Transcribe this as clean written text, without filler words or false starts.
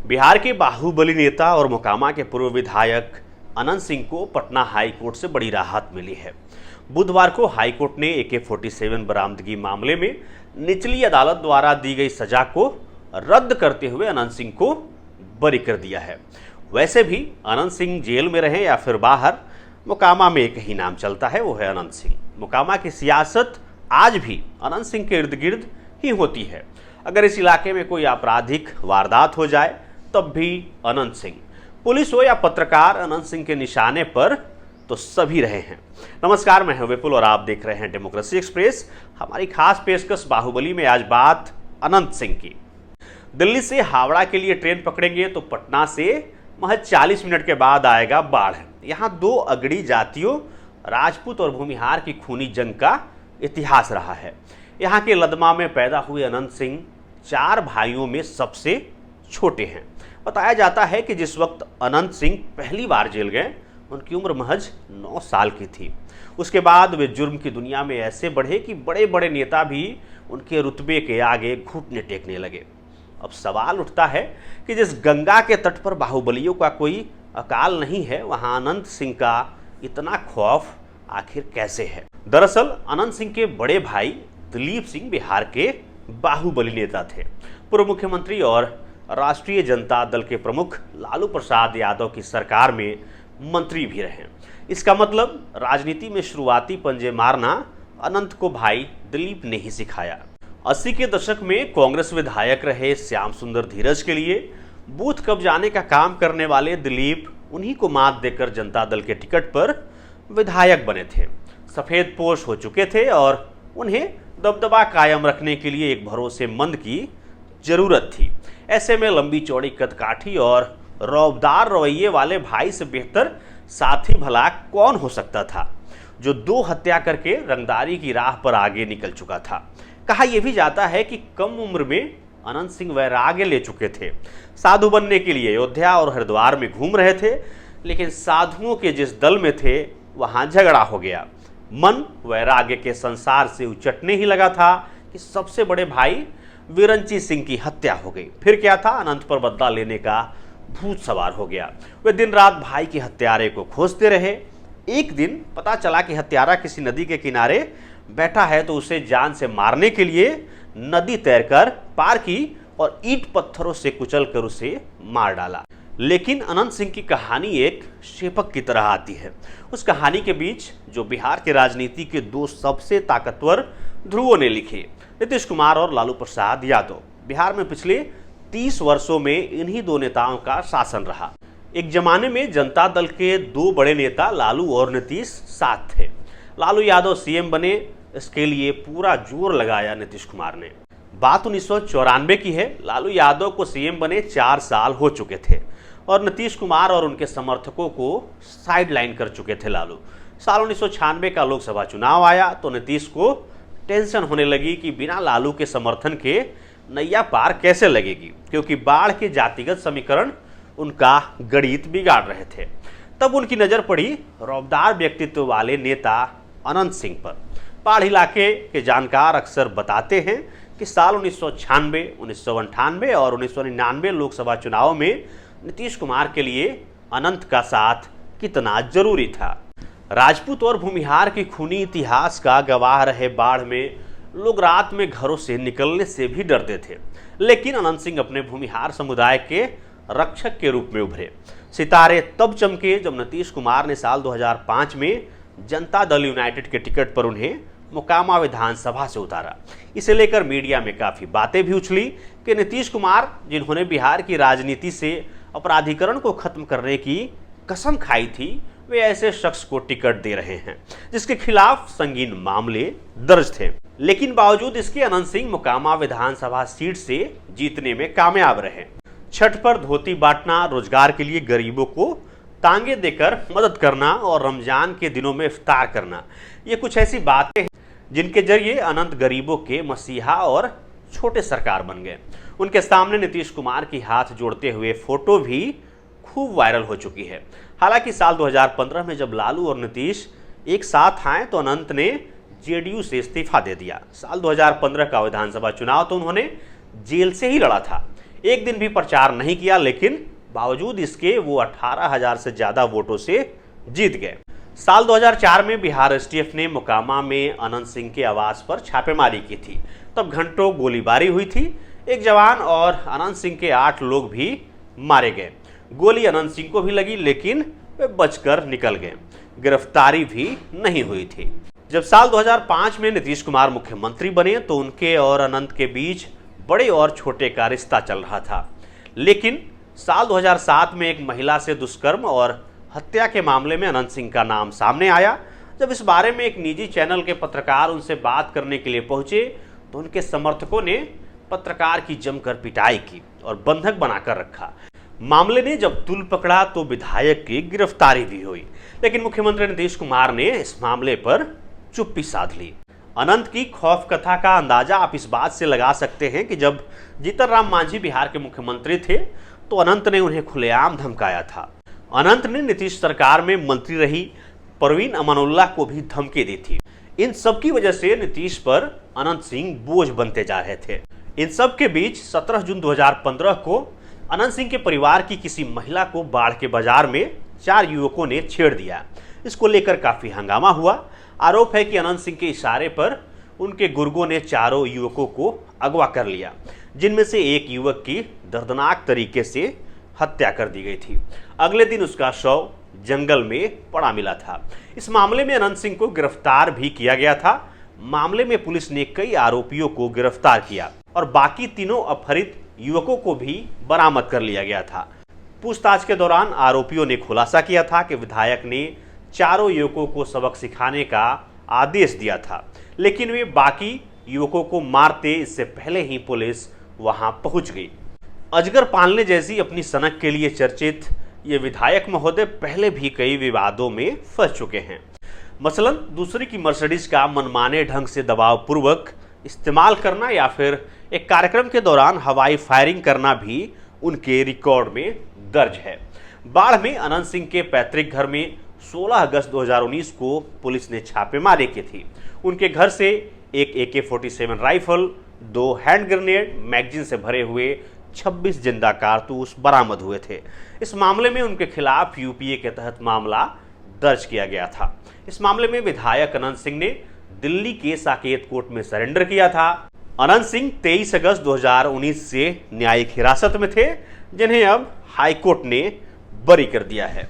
बिहार के बाहुबली नेता और मोकामा के पूर्व विधायक अनंत सिंह को पटना हाई कोर्ट से बड़ी राहत मिली है। बुधवार को हाई कोर्ट ने AK-47 बरामदगी मामले में निचली अदालत द्वारा दी गई सजा को रद्द करते हुए अनंत सिंह को बरी कर दिया है। वैसे भी अनंत सिंह जेल में रहे या फिर बाहर, मोकामा में एक ही नाम चलता है, वो है अनंत सिंह। मोकामा की सियासत आज भी अनंत सिंह के इर्द गिर्द ही होती है। अगर इस इलाके में कोई आपराधिक वारदात हो जाए तब भी अनंत सिंह, पुलिस हो या पत्रकार, अनंत सिंह के निशाने पर तो सभी रहे हैं। नमस्कार, मैं हूं विपुल और आप देख रहे हैं डेमोक्रेसी एक्सप्रेस। हमारी खास पेशकश बाहुबली में आज बात अनंत सिंह की। दिल्ली से हावड़ा के लिए ट्रेन पकड़ेंगे तो पटना से महज 40 मिनट के बाद आएगा बाढ़। यहाँ दो अगड़ी जातियों, राजपूत और भूमिहार की खूनी जंग का इतिहास रहा है। यहाँ के लदमा में पैदा हुए अनंत सिंह 4 भाइयों में सबसे छोटे हैं। बताया जाता है कि जिस वक्त अनंत सिंह पहली बार जेल गए, उनकी उम्र महज 9 साल की थी। उसके बाद वे जुर्म की दुनिया में ऐसे बढ़े कि बड़े बड़े नेता भी उनके रुतबे के आगे घुटने टेकने लगे। अब सवाल उठता है कि जिस गंगा के तट पर बाहुबलियों का कोई अकाल नहीं है, वहां अनंत सिंह का इतना खौफ आखिर कैसे है। दरअसल अनंत सिंह के बड़े भाई दिलीप सिंह बिहार के बाहुबली नेता थे। पूर्व मुख्यमंत्री और राष्ट्रीय जनता दल के प्रमुख लालू प्रसाद यादव की सरकार में मंत्री भी रहे। इसका मतलब राजनीति में शुरुआती पंजे मारना अनंत को भाई दिलीप ने ही सिखाया। 80 के दशक में कांग्रेस विधायक रहे श्याम सुंदर धीरज के लिए बूथ कब्जाने का काम करने वाले दिलीप उन्हीं को मात देकर जनता दल के टिकट पर विधायक बने थे। सफेद पोश हो चुके थे और उन्हें दबदबा कायम रखने के लिए एक भरोसेमंद की जरूरत थी। ऐसे में लंबी चौड़ी कदकाठी और रौबदार रवैये वाले भाई से बेहतर साथी भला कौन हो सकता था, जो 2 हत्या करके रंगदारी की राह पर आगे निकल चुका था। कहा यह भी जाता है कि कम उम्र में अनंत सिंह वैराग्य ले चुके थे। साधु बनने के लिए अयोध्या और हरिद्वार में घूम रहे थे, लेकिन साधुओं के जिस दल में थे वहां झगड़ा हो गया। मन वैराग्य के संसार से उचटने ही लगा था कि सबसे बड़े भाई विरंची सिंह की हत्या हो गई। फिर क्या था, अनंत पर बदला लेने का भूत सवार हो गया। वे दिन रात भाई के हत्यारे को खोजते रहे। एक दिन पता चला कि हत्यारा किसी नदी के किनारे बैठा है, तो उसे जान से मारने के लिए नदी तैरकर पार की और ईंट पत्थरों से कुचलकर उसे मार डाला। लेकिन अनंत सिंह की कहानी एक शेपक की तरह आती है। उस कहानी के बीच जो बिहार के राजनीति के 2 सबसे ताकतवर ध्रुवों ने लिखे, नीतीश कुमार और लालू प्रसाद यादव। बिहार में पिछले 30 वर्षों में इन्हीं 2 नेताओं का शासन रहा। एक जमाने में जनता दल के 2 बड़े नेता लालू और नीतीश साथ थे। लालू यादव सीएम बने, इसके लिए पूरा जोर लगाया नीतीश कुमार ने। बात 1994 की है। लालू यादव को सीएम बने 4 साल हो चुके थे और नीतीश कुमार और उनके समर्थकों को साइडलाइन कर चुके थे लालू। साल 1996 का लोकसभा चुनाव आया तो नीतीश को टेंशन होने लगी कि बिना लालू के समर्थन के नैया पार कैसे लगेगी, क्योंकि बाढ़ के जातिगत समीकरण उनका गणित बिगाड़ रहे थे। तब उनकी नज़र पड़ी रौबदार व्यक्तित्व वाले नेता अनंत सिंह पर। बाढ़ इलाके के जानकार अक्सर बताते हैं कि साल 1996, 1998 और 1999 लोकसभा चुनाव में नीतीश कुमार के लिए अनंत का साथ कितना जरूरी था। राजपूत और भूमिहार की खूनी इतिहास का गवाह रहे बाढ़ में लोग रात में घरों से निकलने से भी डरते थे, लेकिन अनंत सिंह अपने भूमिहार समुदाय के रक्षक के रूप में उभरे। सितारे तब चमके जब नीतीश कुमार ने साल 2005 में जनता दल यूनाइटेड के टिकट पर उन्हें मोकामा विधानसभा से उतारा। इसे लेकर मीडिया में काफ़ी बातें भी उछली कि नीतीश कुमार, जिन्होंने बिहार की राजनीति से अपराधीकरण को खत्म करने की कसम खाई थी, वे ऐसे शख्स को टिकट दे रहे हैं जिसके खिलाफ संगीन मामले दर्ज थे। लेकिन बावजूद इसके अनंत सिंह मोकामा विधानसभा सीट से जीतने में कामयाब रहे। छठ पर धोती बांटना, रोजगार के लिए गरीबों को तांगे देकर मदद करना और रमजान के दिनों में इफ्तार करना, ये कुछ ऐसी बातें हैं जिनके जरिए अनंत गरीबों के मसीहा और छोटे सरकार बन गए। उनके सामने नीतीश कुमार की हाथ जोड़ते हुए फोटो भी खूब वायरल हो चुकी है। हालांकि साल 2015 में जब लालू और नीतीश एक साथ आए तो अनंत ने जेडीयू से इस्तीफा दे दिया। साल 2015 का विधानसभा चुनाव तो उन्होंने जेल से ही लड़ा था। एक दिन भी प्रचार नहीं किया, लेकिन बावजूद इसके वो 18,000 से ज्यादा वोटों से जीत गए। साल 2004 में बिहार एसटीएफ ने मोकामा में अनंत सिंह के आवास पर छापेमारी की थी। तब घंटों गोलीबारी हुई थी। एक जवान और अनंत सिंह के 8 लोग भी मारे गए। गोली अनंत सिंह को भी लगी, लेकिन वे बचकर निकल गए। गिरफ्तारी भी नहीं हुई थी। जब साल 2005 में नीतीश कुमार मुख्यमंत्री बने तो उनके और अनंत के बीच बड़े और छोटे का रिश्ता चल रहा था। लेकिन साल 2007 में एक महिला से दुष्कर्म और हत्या के मामले में अनंत सिंह का नाम सामने आया। जब इस बारे में एक निजी चैनल के पत्रकार उनसे बात करने के लिए पहुंचे तो उनके समर्थकों ने पत्रकार की जमकर पिटाई की और बंधक बनाकर रखा। मामले ने जब तूल पकड़ा तो विधायक की गिरफ्तारी भी हुई, लेकिन मुख्यमंत्री नीतीश कुमार ने इस मामले पर चुप्पी साध ली। अनंत की खौफ कथा का अंदाजा आप इस बात से लगा सकते हैं कि जब जीतन राम मांझी बिहार के मुख्यमंत्री थे तो अनंत ने उन्हें खुलेआम धमकाया था। अनंत ने नीतीश सरकार में मंत्री रही परवीन अमानुल्लाह को भी धमकी दी थी। इन सब की वजह से नीतीश पर अनंत सिंह बोझ बनते जा रहे थे। इन सब के बीच 17 जून 2015 को अनंत सिंह के परिवार की किसी महिला को बाढ़ के बाजार में 4 युवकों ने छेड़ दिया। इसको लेकर काफी हंगामा हुआ। आरोप है कि अनंत सिंह के इशारे पर उनके गुर्गों ने चारों युवकों को अगवा कर लिया, जिनमें से एक युवक की दर्दनाक तरीके से हत्या कर दी गई थी। अगले दिन उसका शव जंगल में पड़ा मिला था। इस मामले में अनंत सिंह को गिरफ्तार भी किया गया था। मामले में पुलिस ने कई आरोपियों को गिरफ्तार किया और बाकी तीनों अपहरित युवकों को भी बरामद कर लिया गया था। पूछताछ के दौरान आरोपियों ने खुलासा किया था कि विधायक ने चारों युवकों को सबक सिखाने का आदेश दिया था, लेकिन वे बाकी युवकों को मारते इससे पहले ही पुलिस वहां पहुंच गई। अजगर पालने जैसी अपनी सनक के लिए चर्चित ये विधायक महोदय पहले भी कई विवादों में फंस चुके हैं। मसलन दूसरे की मर्सिडीज का मनमाने ढंग से दबाव पूर्वक इस्तेमाल करना या फिर एक कार्यक्रम के दौरान हवाई फायरिंग करना भी उनके रिकॉर्ड में दर्ज है। बाढ़ में अनंत सिंह के पैतृक घर में 16 अगस्त 2019 को पुलिस ने छापेमारी की थी। उनके घर से एक AK-47 rifle, 2 hand grenade, magazine से भरे हुए 26 जिंदा कारतूस बरामद हुए थे। इस मामले में उनके खिलाफ UPA के तहत मामला दर्ज किया गया था। इस मामले में विधायक अनंत सिंह ने दिल्ली के साकेत कोर्ट में सरेंडर किया था। अनंत सिंह 23 अगस्त 2019 से न्यायिक हिरासत में थे, जिन्हें अब हाईकोर्ट ने बरी कर दिया है।